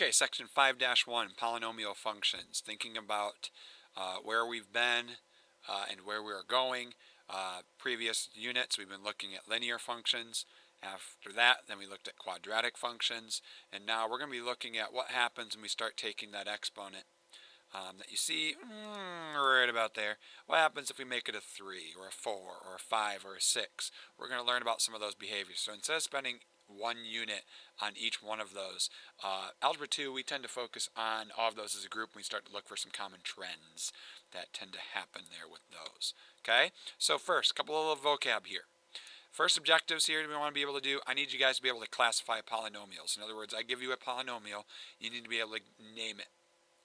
Okay, section 5-1, polynomial functions. Thinking about where we've been and where we're going. Previous units, we've been looking at linear functions. After that, then we looked at quadratic functions. And now we're going to be looking at what happens when we start taking that exponent that you see right about there. What happens if we make it a 3 or a 4 or a 5 or a 6? We're going to learn about some of those behaviors. So instead of spending 1 unit on each one of those, Algebra 2, we tend to focus on all of those as a group, and we start to look for some common trends that tend to happen there with those. Okay, so first, a couple of vocab here. First objectives here we want to be able to do, I need you guys to be able to classify polynomials. In other words, I give you a polynomial, you need to be able to name it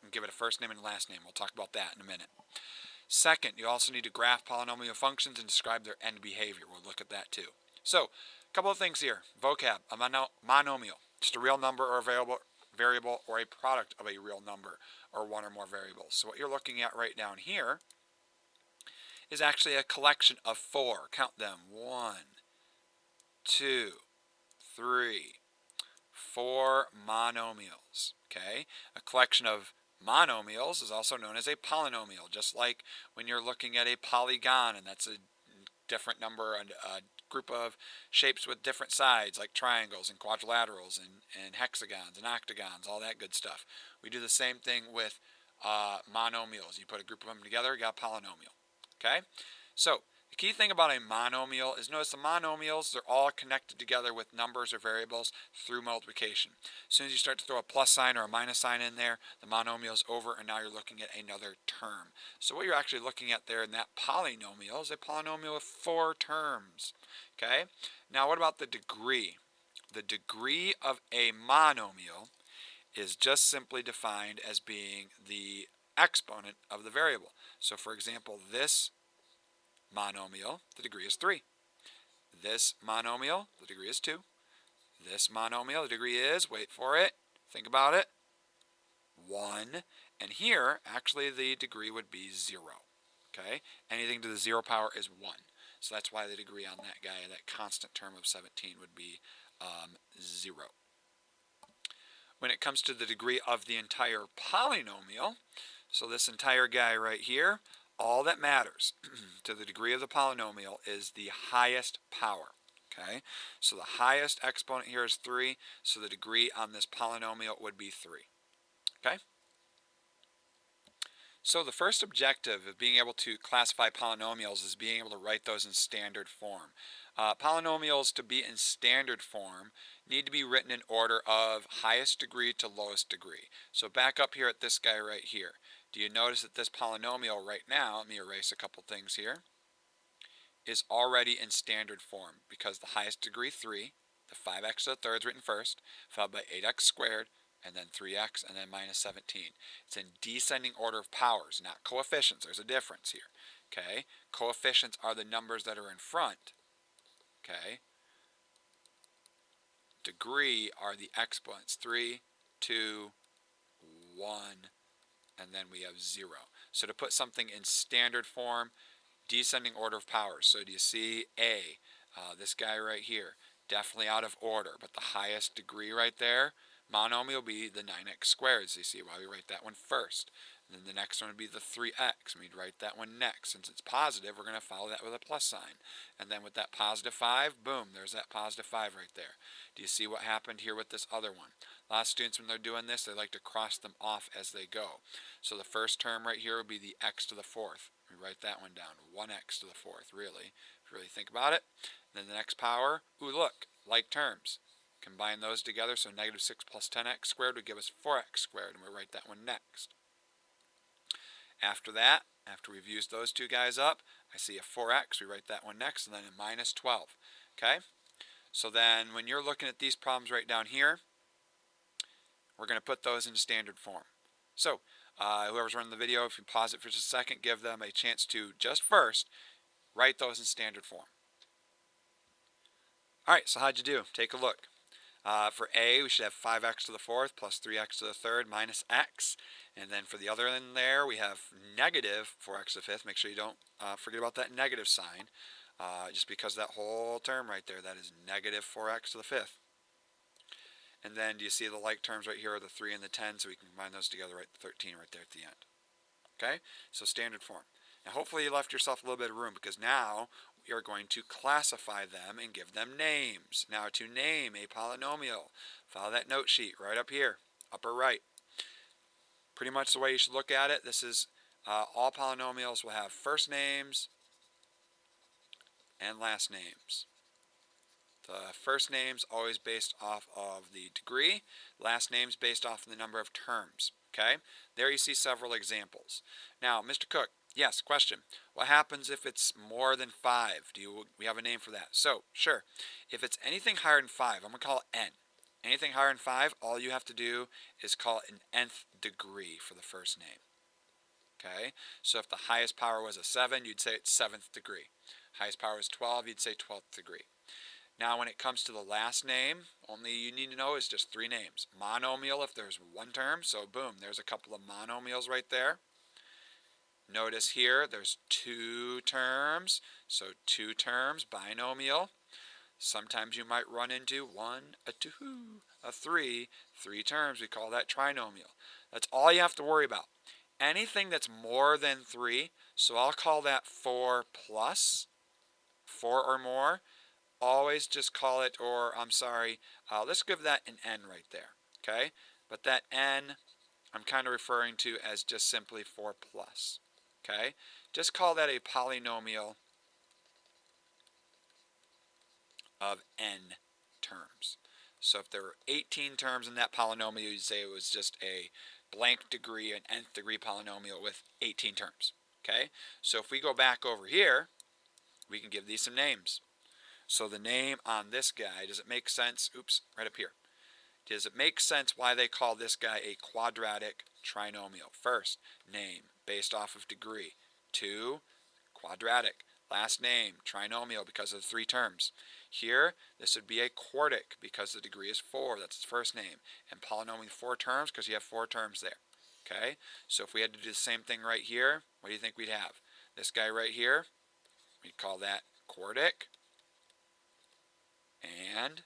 and give it a first name and last name. We'll talk about that in a minute. Second, you also need to graph polynomial functions and describe their end behavior. We'll look at that too. So, a couple of things here. Vocab, a monomial, just a real number or a variable or a product of a real number or one or more variables. So what you're looking at right down here is actually a collection of 4. Count them. 1, 2, 3, 4 monomials. Okay? A collection of monomials is also known as a polynomial, just like when you're looking at a polygon, and that's a different number, and a group of shapes with different sides, like triangles and quadrilaterals and hexagons and octagons, all that good stuff. We do the same thing with monomials. You put a group of them together, you got a polynomial. Okay? So, the key thing about a monomial is notice the monomials, they're all connected together with numbers or variables through multiplication. As soon as you start to throw a plus sign or a minus sign in there, the monomial is over, and now you're looking at another term. So what you're actually looking at there in that polynomial is a polynomial with 4 terms. Okay? Now what about the degree? The degree of a monomial is just simply defined as being the exponent of the variable. So for example, this monomial, the degree is 3. This monomial, the degree is 2. This monomial, the degree is, wait for it, think about it, 1. And here, actually, the degree would be 0. Okay? Anything to the 0 power is 1. So that's why the degree on that guy, that constant term of 17, would be 0. When it comes to the degree of the entire polynomial, so this entire guy right here, all that matters to the degree of the polynomial is the highest power. Okay, so the highest exponent here is 3, so the degree on this polynomial would be 3. Okay? So the first objective of being able to classify polynomials is being able to write those in standard form. Polynomials, to be in standard form, need to be written in order of highest degree to lowest degree. So back up here at this guy right here. Do you notice that this polynomial right now, let me erase a couple things here, is already in standard form because the highest degree, 3, the 5x to the third is written first, followed by 8x squared, and then 3x, and then minus 17. It's in descending order of powers, not coefficients. There's a difference here. Okay? Coefficients are the numbers that are in front. Okay? Degree are the exponents. 3, 2, 1, and then we have 0. So to put something in standard form, descending order of powers. So do you see A? This guy right here, definitely out of order, but the highest degree right there, monomial will be the 9x squared. So you see why we write that one first. And then the next one would be the 3x. We'd write that one next. Since it's positive, we're going to follow that with a plus sign. And then with that positive 5, boom, there's that positive 5 right there. Do you see what happened here with this other one? A lot of students, when they're doing this, they like to cross them off as they go. So the first term right here would be the x to the 4th. We write that one down, 1x to the 4th, really, if you really think about it. And then the next power, ooh, look, like terms. Combine those together, so negative 6 plus 10x squared would give us 4x squared, and we'll write that one next. After that, after we've used those two guys up, I see a 4x, we write that one next, and then a minus 12. Okay? So then when you're looking at these problems right down here, we're going to put those into standard form. So whoever's running the video, if you pause it for just a second, give them a chance to just first write those in standard form. Alright, so how'd you do? Take a look. For A, we should have 5x to the 4th plus 3x to the 3rd minus x. And then for the other end there, we have negative 4x to the 5th. Make sure you don't forget about that negative sign. Just because that whole term right there, that is negative 4x to the 5th. And then do you see the like terms right here are the 3 and the 10, so we can combine those together, right? The 13 right there at the end. Okay, so standard form. Now hopefully you left yourself a little bit of room, because now we are going to classify them and give them names. Now to name a polynomial, follow that note sheet right up here, upper right. Pretty much the way you should look at it. This is all polynomials will have first names and last names. The first name's always based off of the degree, last name's based off of the number of terms. Okay, there you see several examples. Now, Mr. Cook, yes, question. What happens if it's more than 5? We have a name for that? So, sure. If it's anything higher than 5, I'm going to call it n. Anything higher than 5, all you have to do is call it an nth degree for the first name. Okay, so if the highest power was a 7, you'd say it's 7th degree. Highest power is 12, you'd say 12th degree. Now when it comes to the last name, only you need to know is just 3 names. Monomial if there's 1 term, so boom, there's a couple of monomials right there. Notice here there's 2 terms, so 2 terms, binomial. Sometimes you might run into 1, a 2, a 3, 3 terms, we call that trinomial. That's all you have to worry about. Anything that's more than 3, so I'll call that 4 plus, 4 or more, always just call it, or I'm sorry, let's give that an n right there, okay? But that n, I'm kind of referring to as just simply 4 plus, okay? Just call that a polynomial of n terms. So if there were 18 terms in that polynomial, you'd say it was just a blank degree, an nth degree polynomial with 18 terms, okay? So if we go back over here, we can give these some names. So the name on this guy, does it make sense? Oops, right up here. Does it make sense why they call this guy a quadratic trinomial? First, name, based off of degree. 2, quadratic. Last name, trinomial, because of the 3 terms. Here, this would be a quartic, because the degree is 4. That's its first name. And polynomial 4 terms, because you have 4 terms there. Okay? So if we had to do the same thing right here, what do you think we'd have? This guy right here, we'd call that quartic. And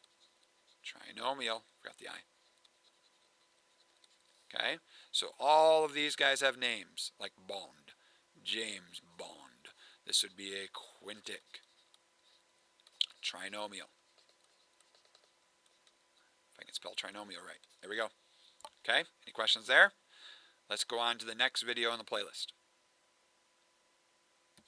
trinomial, forgot the I. Okay, so all of these guys have names, like Bond, James Bond. This would be a quintic trinomial. If I can spell trinomial right. There we go. Okay, any questions there? Let's go on to the next video in the playlist.